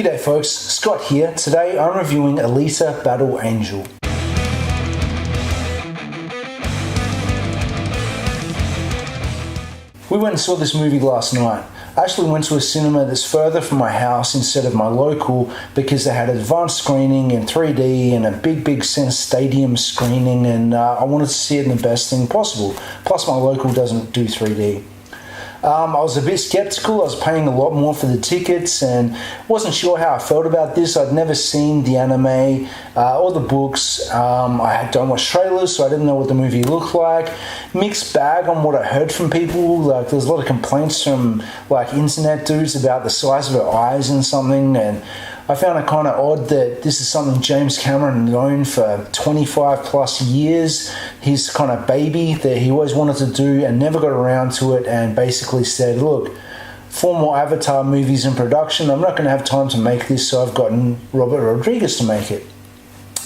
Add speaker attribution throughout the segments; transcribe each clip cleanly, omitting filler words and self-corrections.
Speaker 1: G'day folks, Scott here. Today I'm reviewing Alita Battle Angel. We went and saw this movie last night. I actually went to a cinema that's further from my house instead of my local because they had advanced screening in 3D and a big stadium screening, and I wanted to see it in the best thing possible. Plus my local doesn't do 3D. I was a bit skeptical. I was paying a lot more for the tickets and wasn't sure how I felt about this. I'd never seen the anime or the books. I don't watch trailers, so I didn't know what the movie looked like. Mixed bag on what I heard from people. Like, there's a lot of complaints from like internet dudes about the size of her eyes and something, and I found it kind of odd that this is something James Cameron known for 25 plus years, his kind of baby that he always wanted to do and never got around to it, and basically said, look, 4 more Avatar movies in production, I'm not going to have time to make this, so I've gotten Robert Rodriguez to make it.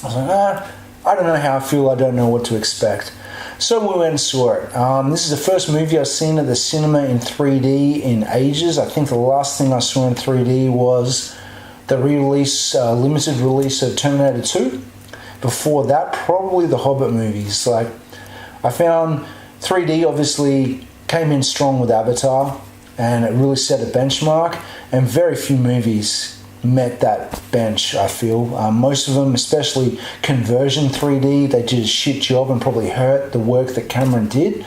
Speaker 1: I was like, I don't know how I feel, I don't know what to expect. So we went and saw it. This is the first movie I've seen at the cinema in 3D in ages. I think the last thing I saw in 3D was the limited release of Terminator 2. Before that, probably the Hobbit movies. Like, I found 3D obviously came in strong with Avatar, and it really set a benchmark, and very few movies met that bench, I feel. Most of them, especially Conversion 3D, they did a shit job and probably hurt the work that Cameron did.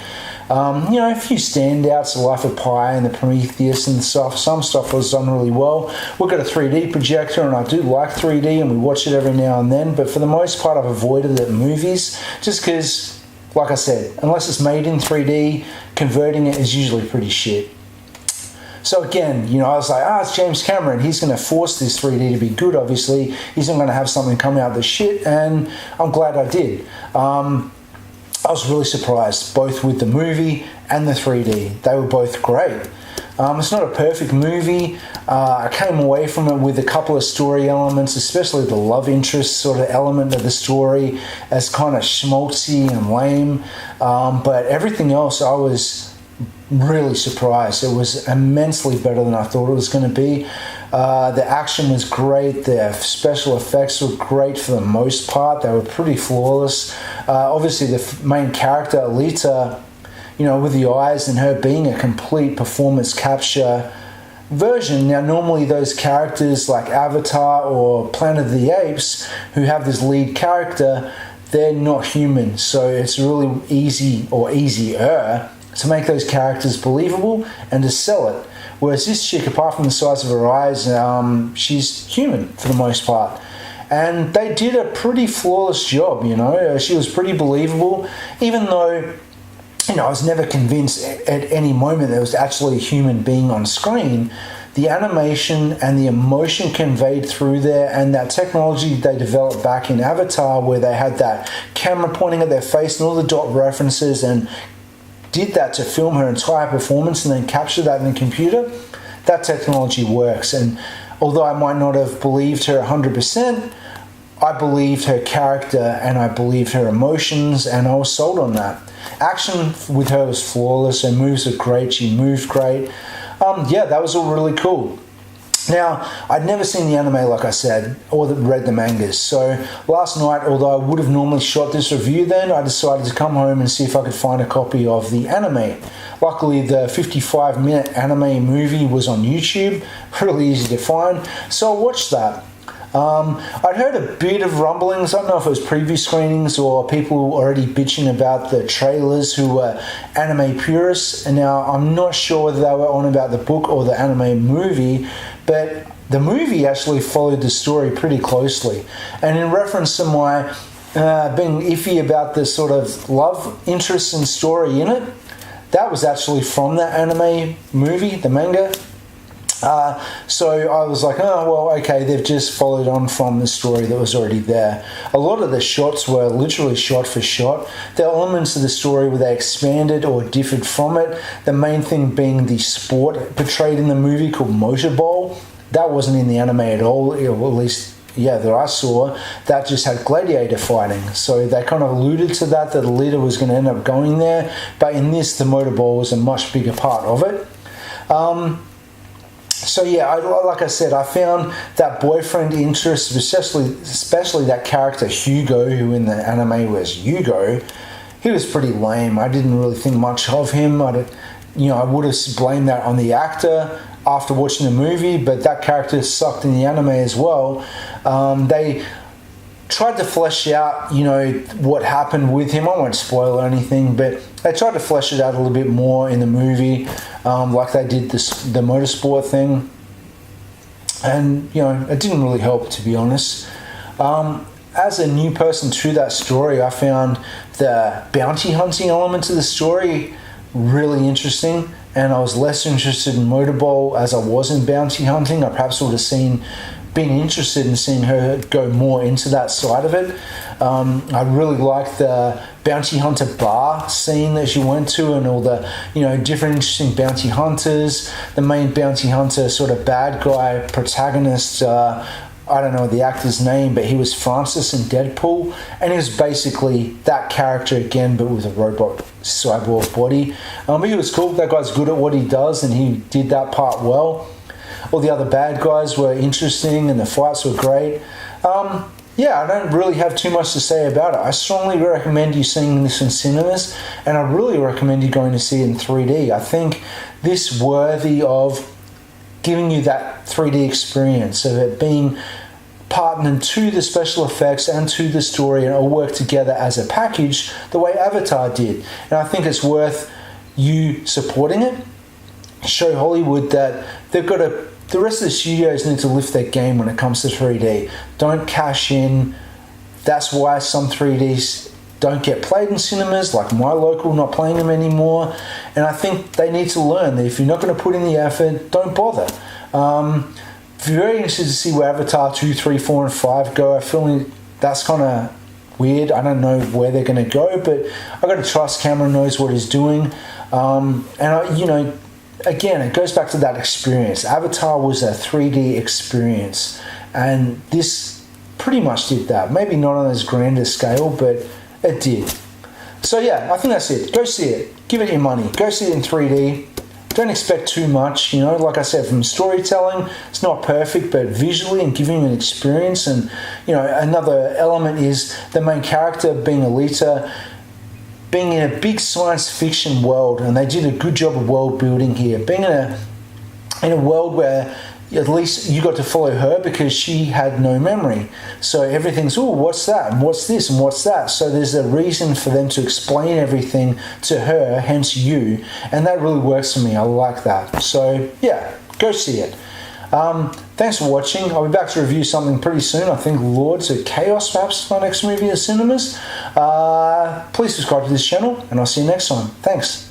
Speaker 1: A few standouts, The Life of Pi and the Prometheus and stuff. Some stuff was done really well. We've got a 3D projector, and I do like 3D, and we watch it every now and then, but for the most part I've avoided it in movies just because, like I said, unless it's made in 3D, converting it is usually pretty shit. So again, I was like, it's James Cameron. He's going to force this 3D to be good, obviously. He's not going to have something come out of the shit, and I'm glad I did. I was really surprised, both with the movie and the 3D. They were both great. It's not a perfect movie. I came away from it with a couple of story elements, especially the love interest sort of element of the story, as kind of schmaltzy and lame. But everything else, I was really surprised. It was immensely better than I thought it was going to be. The action was great. The special effects were great for the most part. They were pretty flawless. Obviously, the main character, Alita, with the eyes and her being a complete performance capture version. Now, normally those characters like Avatar or Planet of the Apes, who have this lead character, they're not human. So it's really easy, or easier, to make those characters believable and to sell it. Whereas this chick, apart from the size of her eyes, she's human for the most part. And they did a pretty flawless job, She was pretty believable, even though, I was never convinced at any moment there was actually a human being on screen. The animation and the emotion conveyed through there, and that technology they developed back in Avatar, where they had that camera pointing at their face and all the dot references, and did that to film her entire performance and then capture that in the computer. That technology works, and although I might not have believed her 100%, I believed her character and I believed her emotions, and I was sold on that. Action with her was flawless. Her moves were great. She moved great. That was all really cool. Now, I'd never seen the anime, like I said, or read the mangas. So last night, although I would have normally shot this review then, I decided to come home and see if I could find a copy of the anime. Luckily, the 55-minute anime movie was on YouTube, really easy to find, so I watched that. I'd heard a bit of rumblings. I don't know if it was preview screenings or people already bitching about the trailers who were anime purists. And now I'm not sure whether they were on about the book or the anime movie, but the movie actually followed the story pretty closely. And in reference to my being iffy about the sort of love interest and story in it, that was actually from the anime movie, the manga. So I was like, okay, they've just followed on from the story that was already there. A lot of the shots were literally shot for shot. The elements of the story where they expanded or differed from it, the main thing being the sport portrayed in the movie called motorball. That wasn't in the anime at all, or at least that I saw. That just had gladiator fighting. So they kind of alluded to that Alita was going to end up going there. But in this, the motorball was a much bigger part of it. So yeah, like I said, I found that boyfriend interest, especially that character Hugo, who in the anime was Hugo. He was pretty lame. I didn't really think much of him. I would have blamed that on the actor after watching the movie, but that character sucked in the anime as well. They tried to flesh out, what happened with him. I won't spoil anything, but they tried to flesh it out a little bit more in the movie, like they did the motorsport thing. And, it didn't really help, to be honest. As a new person to that story, I found the bounty hunting element of the story really interesting, and I was less interested in Motorball as I was in bounty hunting. I perhaps would have been interested in seeing her go more into that side of it. I really liked the bounty hunter bar scene that she went to, and all the different interesting bounty hunters. The main bounty hunter, sort of bad guy protagonist, I don't know the actor's name, but he was Francis in Deadpool, and he was basically that character again, but with a robot cyborg body. But he was cool. That guy's good at what he does, and he did that part well. All the other bad guys were interesting, and the fights were great. I don't really have too much to say about it. I strongly recommend you seeing this in cinemas, and I really recommend you going to see it in 3D. I think this worthy of giving you that 3D experience of it being partnered to the special effects and to the story, and all work together as a package the way Avatar did. And I think it's worth you supporting it. Show Hollywood that the rest of the studios need to lift their game when it comes to 3D. Don't cash in. That's why some 3Ds don't get played in cinemas, like my local not playing them anymore. And I think they need to learn that if you're not going to put in the effort, don't bother. If you're very interested to see where Avatar 2, 3, 4, and 5 go, I feel that's kind of weird. I don't know where they're going to go, but I've got to trust Cameron knows what he's doing. Again, it goes back to that experience. Avatar was a 3D experience, and this pretty much did that. Maybe not on as grand a scale, but it did. So yeah, I think that's it. Go see it. Give it your money. Go see it in 3D. Don't expect too much, like I said, from storytelling, it's not perfect, but visually and giving you an experience. And, another element is the main character being Alita, being in a big science fiction world, and they did a good job of world building here. Being in a world where at least you got to follow her because she had no memory. So everything's, what's that? And what's this? And what's that? So there's a reason for them to explain everything to her, hence you. And that really works for me. I like that. So yeah, go see it. Thanks for watching. I'll be back to review something pretty soon. I think Lords of Chaos, perhaps, my next movie in cinemas. Please subscribe to this channel, and I'll see you next time. Thanks.